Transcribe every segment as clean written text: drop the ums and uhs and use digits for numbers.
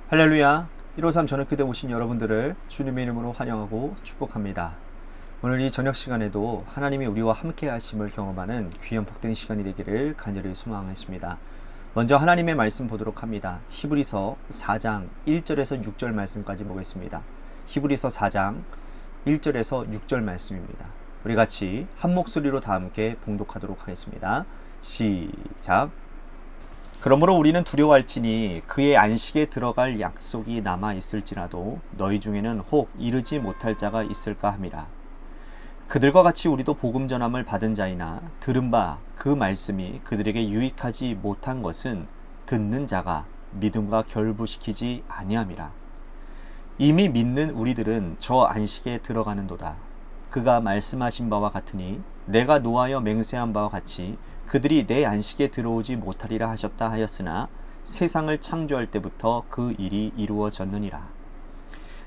할렐루야. 153 저녁교대 오신 여러분들을 주님의 이름으로 환영하고 축복합니다. 오늘 이 저녁 시간에도 하나님이 우리와 함께 하심을 경험하는 귀한 복된 시간이 되기를 간절히 소망하겠습니다. 먼저 하나님의 말씀 보도록 합니다. 히브리서 4장 1절에서 6절 말씀까지 보겠습니다. 히브리서 4장 1절에서 6절 말씀입니다. 우리 같이 한 목소리로 다 함께 봉독하도록 하겠습니다. 시작. 그러므로 우리는 두려워할지니 그의 안식에 들어갈 약속이 남아 있을지라도 너희 중에는 혹 이르지 못할 자가 있을까 함이라. 그들과 같이 우리도 복음 전함을 받은 자이나 들은 바 그 말씀이 그들에게 유익하지 못한 것은 듣는 자가 믿음과 결부시키지 아니함이라. 이미 믿는 우리들은 저 안식에 들어가는도다. 그가 말씀하신 바와 같으니 내가 노하여 맹세한 바와 같이 그들이 내 안식에 들어오지 못하리라 하셨다 하였으나 세상을 창조할 때부터 그 일이 이루어졌느니라.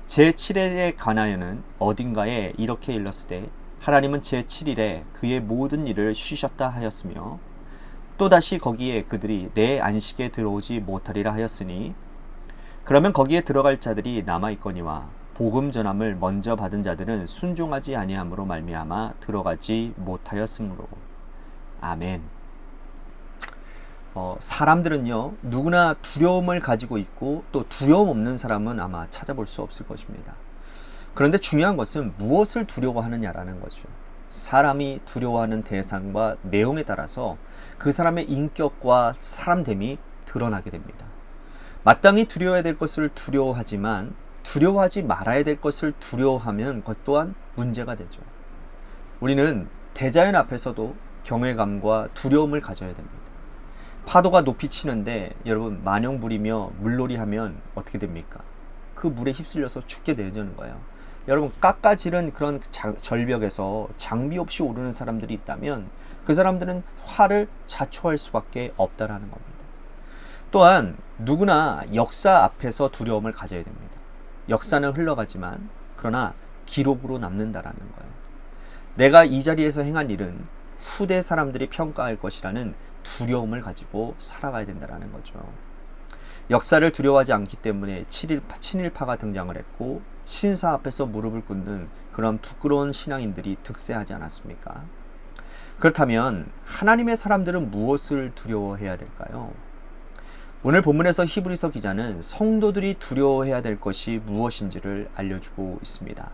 제7일에 관하여는 어딘가에 이렇게 일렀으되 하나님은 제7일에 그의 모든 일을 쉬셨다 하였으며 또다시 거기에 그들이 내 안식에 들어오지 못하리라 하였으니 그러면 거기에 들어갈 자들이 남아있거니와 복음 전함을 먼저 받은 자들은 순종하지 아니함으로 말미암아 들어가지 못하였으므로. 아멘. 사람들은요 누구나 두려움을 가지고 있고 또 두려움 없는 사람은 아마 찾아볼 수 없을 것입니다. 그런데 중요한 것은 무엇을 두려워하느냐라는 거죠. 사람이 두려워하는 대상과 내용에 따라서 그 사람의 인격과 사람됨이 드러나게 됩니다. 마땅히 두려워해야 될 것을 두려워하지만 두려워하지 말아야 될 것을 두려워하면 그것 또한 문제가 되죠. 우리는 대자연 앞에서도 경외감과 두려움을 가져야 됩니다. 파도가 높이 치는데 여러분 만영 부리며 물놀이 하면 어떻게 됩니까? 그 물에 휩쓸려서 죽게 되는 거예요. 여러분 깎아지른 그런 절벽에서 장비 없이 오르는 사람들이 있다면 그 사람들은 화를 자초할 수밖에 없다라는 겁니다. 또한 누구나 역사 앞에서 두려움을 가져야 됩니다. 역사는 흘러가지만 그러나 기록으로 남는다라는 거예요. 내가 이 자리에서 행한 일은 후대 사람들이 평가할 것이라는 두려움을 가지고 살아가야 된다는 거죠. 역사를 두려워하지 않기 때문에 친일파가 등장을 했고 신사 앞에서 무릎을 꿇는 그런 부끄러운 신앙인들이 득세하지 않았습니까? 그렇다면 하나님의 사람들은 무엇을 두려워해야 될까요? 오늘 본문에서 히브리서 기자는 성도들이 두려워해야 될 것이 무엇인지를 알려주고 있습니다.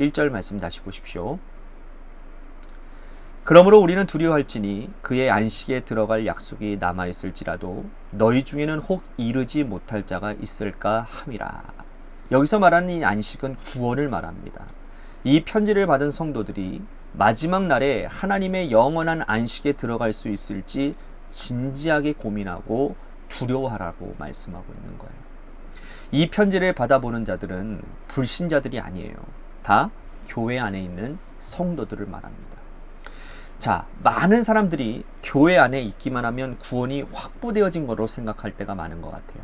1절 말씀 다시 보십시오. 그러므로 우리는 두려워할지니 그의 안식에 들어갈 약속이 남아있을지라도 너희 중에는 혹 이르지 못할 자가 있을까 함이라. 여기서 말하는 이 안식은 구원을 말합니다. 이 편지를 받은 성도들이 마지막 날에 하나님의 영원한 안식에 들어갈 수 있을지 진지하게 고민하고 두려워하라고 말씀하고 있는 거예요. 이 편지를 받아보는 자들은 불신자들이 아니에요. 다 교회 안에 있는 성도들을 말합니다. 자, 많은 사람들이 교회 안에 있기만 하면 구원이 확보되어진 거로 생각할 때가 많은 것 같아요.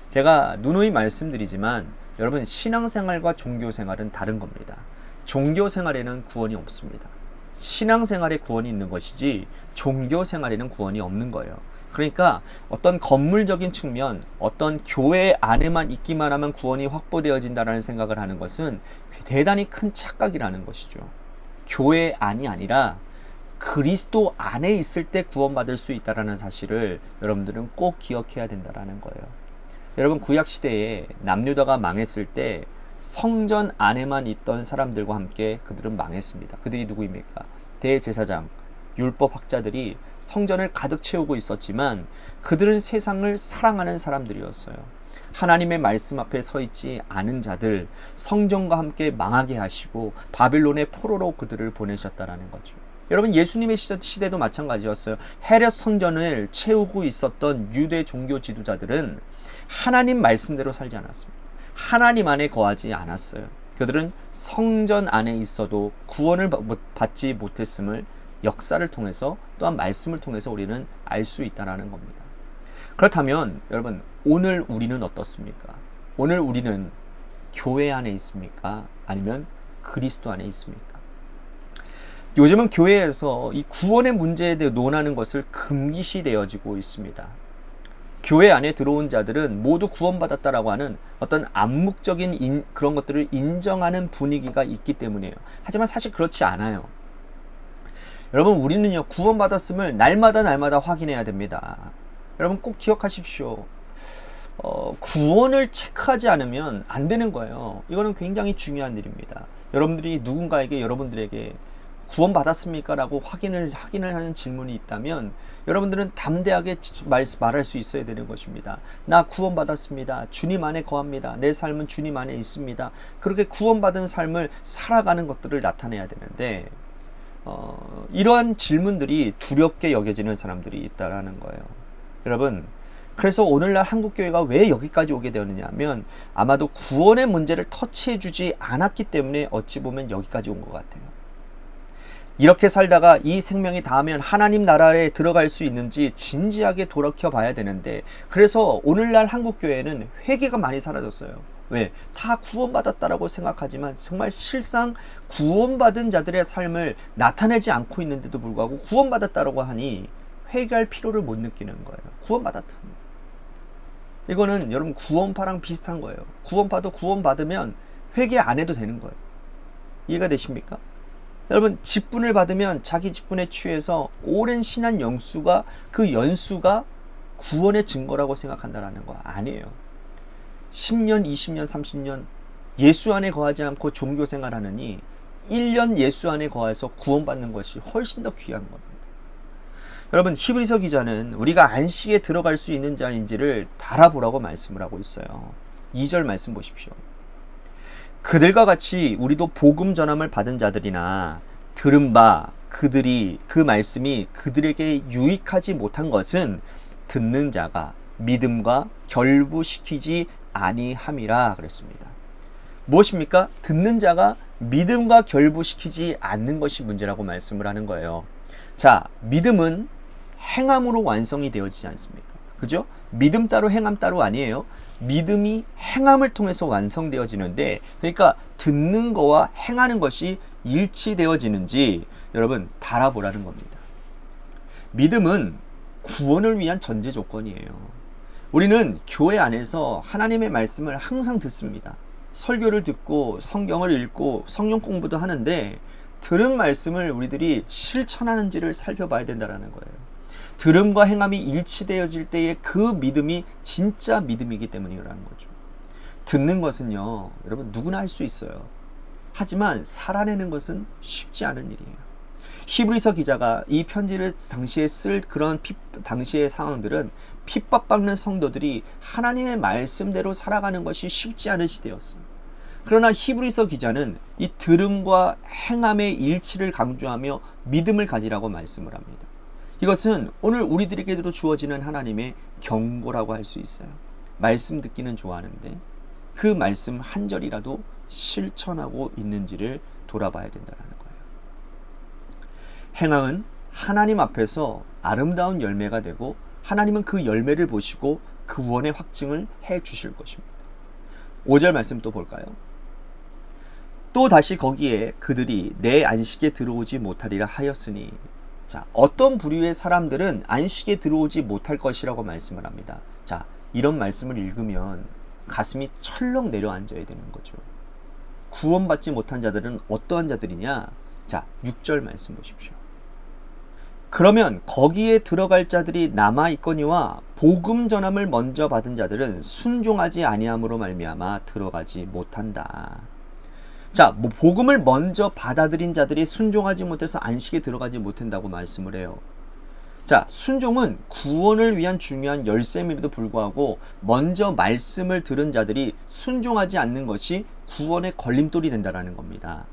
제가 누누이 말씀드리지만 여러분 신앙생활과 종교생활은 다른 겁니다. 종교생활에는 구원이 없습니다. 신앙생활에 구원이 있는 것이지 종교생활에는 구원이 없는 거예요. 그러니까 어떤 건물적인 측면, 어떤 교회 안에만 있기만 하면 구원이 확보되어진다는 생각을 하는 것은 대단히 큰 착각이라는 것이죠. 교회 안이 아니라 그리스도 안에 있을 때 구원받을 수 있다는 사실을 여러분들은 꼭 기억해야 된다는 거예요. 여러분 구약시대에 남유다가 망했을 때 성전 안에만 있던 사람들과 함께 그들은 망했습니다. 그들이 누구입니까? 대제사장, 율법학자들이 성전을 가득 채우고 있었지만 그들은 세상을 사랑하는 사람들이었어요. 하나님의 말씀 앞에 서 있지 않은 자들, 성전과 함께 망하게 하시고 바빌론의 포로로 그들을 보내셨다라는 거죠. 여러분 예수님의 시대도 마찬가지였어요. 헤롯 성전을 채우고 있었던 유대 종교 지도자들은 하나님 말씀대로 살지 않았습니다. 하나님 안에 거하지 않았어요. 그들은 성전 안에 있어도 구원을 받지 못했음을 역사를 통해서 또한 말씀을 통해서 우리는 알 수 있다는 겁니다. 그렇다면 여러분 오늘 우리는 어떻습니까? 오늘 우리는 교회 안에 있습니까? 아니면 그리스도 안에 있습니까? 요즘은 교회에서 이 구원의 문제에 대해 논하는 것을 금기시되어지고 있습니다. 교회 안에 들어온 자들은 모두 구원받았다라고 하는 어떤 암묵적인 그런 것들을 인정하는 분위기가 있기 때문이에요. 하지만 사실 그렇지 않아요. 여러분, 우리는요, 구원받았음을 날마다 확인해야 됩니다. 여러분 꼭 기억하십시오. 구원을 체크하지 않으면 안 되는 거예요. 이거는 굉장히 중요한 일입니다. 여러분들이 누군가에게, 여러분들에게 구원받았습니까? 라고 확인을 하는 질문이 있다면 여러분들은 담대하게 말할 수 있어야 되는 것입니다. 나 구원받았습니다. 주님 안에 거합니다. 내 삶은 주님 안에 있습니다. 그렇게 구원받은 삶을 살아가는 것들을 나타내야 되는데 이러한 질문들이 두렵게 여겨지는 사람들이 있다라는 거예요. 여러분, 그래서 오늘날 한국교회가 왜 여기까지 오게 되었느냐 하면 아마도 구원의 문제를 터치해주지 않았기 때문에 어찌 보면 여기까지 온 것 같아요. 이렇게 살다가 이 생명이 닿으면 하나님 나라에 들어갈 수 있는지 진지하게 돌이켜 봐야 되는데, 그래서 오늘날 한국교회는 회개가 많이 사라졌어요. 왜? 다 구원받았다라고 생각하지만 정말 실상 구원받은 자들의 삶을 나타내지 않고 있는데도 불구하고 구원받았다라고 하니 회개할 필요를 못 느끼는 거예요. 구원받았다. 이거는 여러분 구원파랑 비슷한 거예요. 구원받으면 회개 안 해도 되는 거예요. 이해가 되십니까? 여러분, 직분을 받으면 자기 직분에 취해서 오랜 신한 그 연수가 구원의 증거라고 생각한다는 거 아니에요. 10년, 20년, 30년 예수 안에 거하지 않고 종교 생활하느니 1년 예수 안에 거해서 구원받는 것이 훨씬 더 귀한 겁니다. 여러분, 히브리서 기자는 우리가 안식에 들어갈 수 있는지 아닌지를 달아보라고 말씀을 하고 있어요. 2절 말씀 보십시오. 그들과 같이 우리도 복음 전함을 받은 자들이나 들은 바 그 말씀이 그들에게 유익하지 못한 것은 듣는 자가 믿음과 결부시키지 아니함이라 그랬습니다. 무엇입니까? 듣는 자가 믿음과 결부시키지 않는 것이 문제라고 말씀을 하는 거예요. 자, 믿음은 행함으로 완성이 되어지지 않습니까? 그죠? 믿음 따로 행함 따로 아니에요. 믿음이 행함을 통해서 완성되어지는데, 그러니까 듣는 거와 행하는 것이 일치되어지는지 여러분 달아보라는 겁니다. 믿음은 구원을 위한 전제 조건이에요. 우리는 교회 안에서 하나님의 말씀을 항상 듣습니다. 설교를 듣고 성경을 읽고 성경 공부도 하는데 들은 말씀을 우리들이 실천하는지를 살펴봐야 된다는 거예요. 들음과 행함이 일치되어질 때의 그 믿음이 진짜 믿음이기 때문이라는 거죠. 듣는 것은요, 여러분 누구나 할 수 있어요. 하지만 살아내는 것은 쉽지 않은 일이에요. 히브리서 기자가 이 편지를 당시에 쓸 그런 당시의 상황들은 핍박받는 성도들이 하나님의 말씀대로 살아가는 것이 쉽지 않은 시대였어요. 그러나 히브리서 기자는 이 들음과 행함의 일치를 강조하며 믿음을 가지라고 말씀을 합니다. 이것은 오늘 우리들에게도 주어지는 하나님의 경고라고 할 수 있어요. 말씀 듣기는 좋아하는데 그 말씀 한 절이라도 실천하고 있는지를 돌아봐야 된다는 거예요. 행함은 하나님 앞에서 아름다운 열매가 되고 하나님은 그 열매를 보시고 구원의 확증을 해 주실 것입니다. 5절 말씀 또 볼까요? 또 다시 거기에 그들이 내 안식에 들어오지 못하리라 하였으니, 자, 어떤 부류의 사람들은 안식에 들어오지 못할 것이라고 말씀을 합니다. 자, 이런 말씀을 읽으면 가슴이 철렁 내려앉아야 되는 거죠. 구원받지 못한 자들은 어떠한 자들이냐? 자, 6절 말씀 보십시오. 그러면 거기에 들어갈 자들이 남아있거니와 복음 전함을 먼저 받은 자들은 순종하지 아니함으로 말미암아 들어가지 못한다. 자, 복음을 먼저 받아들인 자들이 순종하지 못해서 안식에 들어가지 못한다고 말씀을 해요. 자, 순종은 구원을 위한 중요한 열쇠임에도 불구하고 먼저 말씀을 들은 자들이 순종하지 않는 것이 구원의 걸림돌이 된다는 겁니다.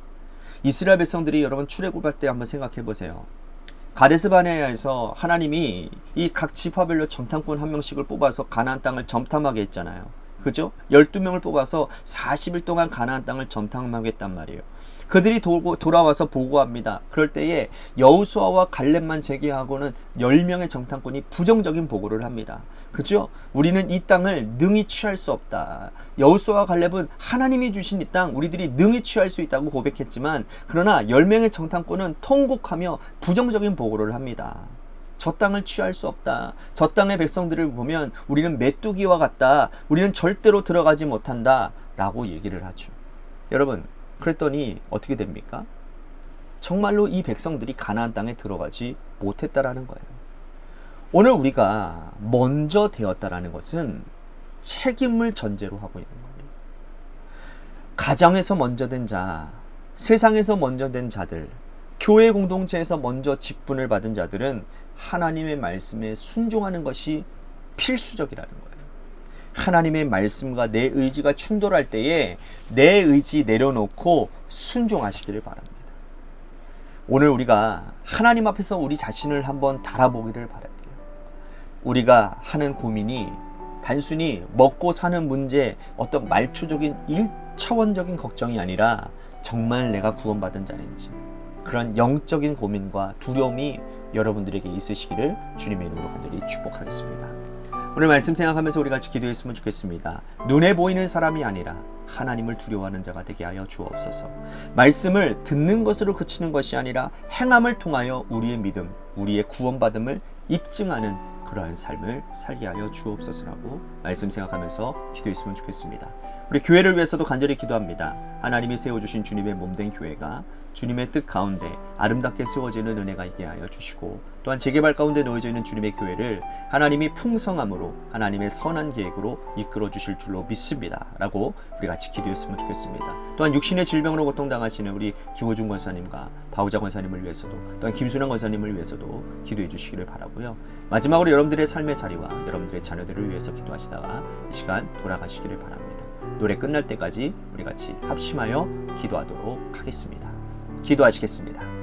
이스라엘 백성들이 여러분 출애굽할 때 한번 생각해 보세요. 가데스 바네아에서 하나님이 이 각 지파별로 점탐꾼 한 명씩을 뽑아서 가나안 땅을 점탐하게 했잖아요. 그죠? 12명을 뽑아서 40일 동안 가나안 땅을 점탐하겠단 말이에요. 그들이 돌아와서 보고합니다. 그럴 때에 여호수아와 갈렙만 제외하고는 10명의 정탐꾼이 부정적인 보고를 합니다. 그죠? 우리는 이 땅을 능히 취할 수 없다. 여호수아와 갈렙은 하나님이 주신 이 땅 우리들이 능히 취할 수 있다고 고백했지만, 그러나 10명의 정탐꾼은 통곡하며 부정적인 보고를 합니다. 저 땅을 취할 수 없다. 저 땅의 백성들을 보면 우리는 메뚜기와 같다. 우리는 절대로 들어가지 못한다. 라고 얘기를 하죠. 여러분, 그랬더니 어떻게 됩니까? 정말로 이 백성들이 가나안 땅에 들어가지 못했다라는 거예요. 오늘 우리가 먼저 되었다라는 것은 책임을 전제로 하고 있는 거예요. 가정에서 먼저 된 자, 세상에서 먼저 된 자들, 교회 공동체에서 먼저 직분을 받은 자들은 하나님의 말씀에 순종하는 것이 필수적이라는 거예요. 하나님의 말씀과 내 의지가 충돌할 때에 내 의지 내려놓고 순종하시기를 바랍니다. 오늘 우리가 하나님 앞에서 우리 자신을 한번 달아보기를 바랄게요. 우리가 하는 고민이 단순히 먹고 사는 문제, 어떤 말초적인 1차원적인 걱정이 아니라 정말 내가 구원받은 자인지, 그런 영적인 고민과 두려움이 여러분들에게 있으시기를 주님의 이름으로 간절히 축복하겠습니다. 오늘 말씀 생각하면서 우리 같이 기도했으면 좋겠습니다. 눈에 보이는 사람이 아니라 하나님을 두려워하는 자가 되게 하여 주옵소서. 말씀을 듣는 것으로 그치는 것이 아니라 행함을 통하여 우리의 믿음, 우리의 구원받음을 입증하는 그러한 삶을 살게 하여 주옵소서라고 말씀 생각하면서 기도했으면 좋겠습니다. 우리 교회를 위해서도 간절히 기도합니다. 하나님이 세워주신 주님의 몸된 교회가 주님의 뜻 가운데 아름답게 세워지는 은혜가 있게 하여 주시고, 또한 재개발 가운데 놓여져 있는 주님의 교회를 하나님이 풍성함으로 하나님의 선한 계획으로 이끌어 주실 줄로 믿습니다 라고 우리 같이 기도했으면 좋겠습니다. 또한 육신의 질병으로 고통당하시는 우리 김호중 권사님과 바우자 권사님을 위해서도, 또한 김순환 권사님을 위해서도 기도해 주시기를 바라고요. 마지막으로 여러분들의 삶의 자리와 여러분들의 자녀들을 위해서 기도하시다가 이 시간 돌아가시기를 바랍니다. 노래 끝날 때까지 우리 같이 합심하여 기도하도록 하겠습니다. 기도하시겠습니다.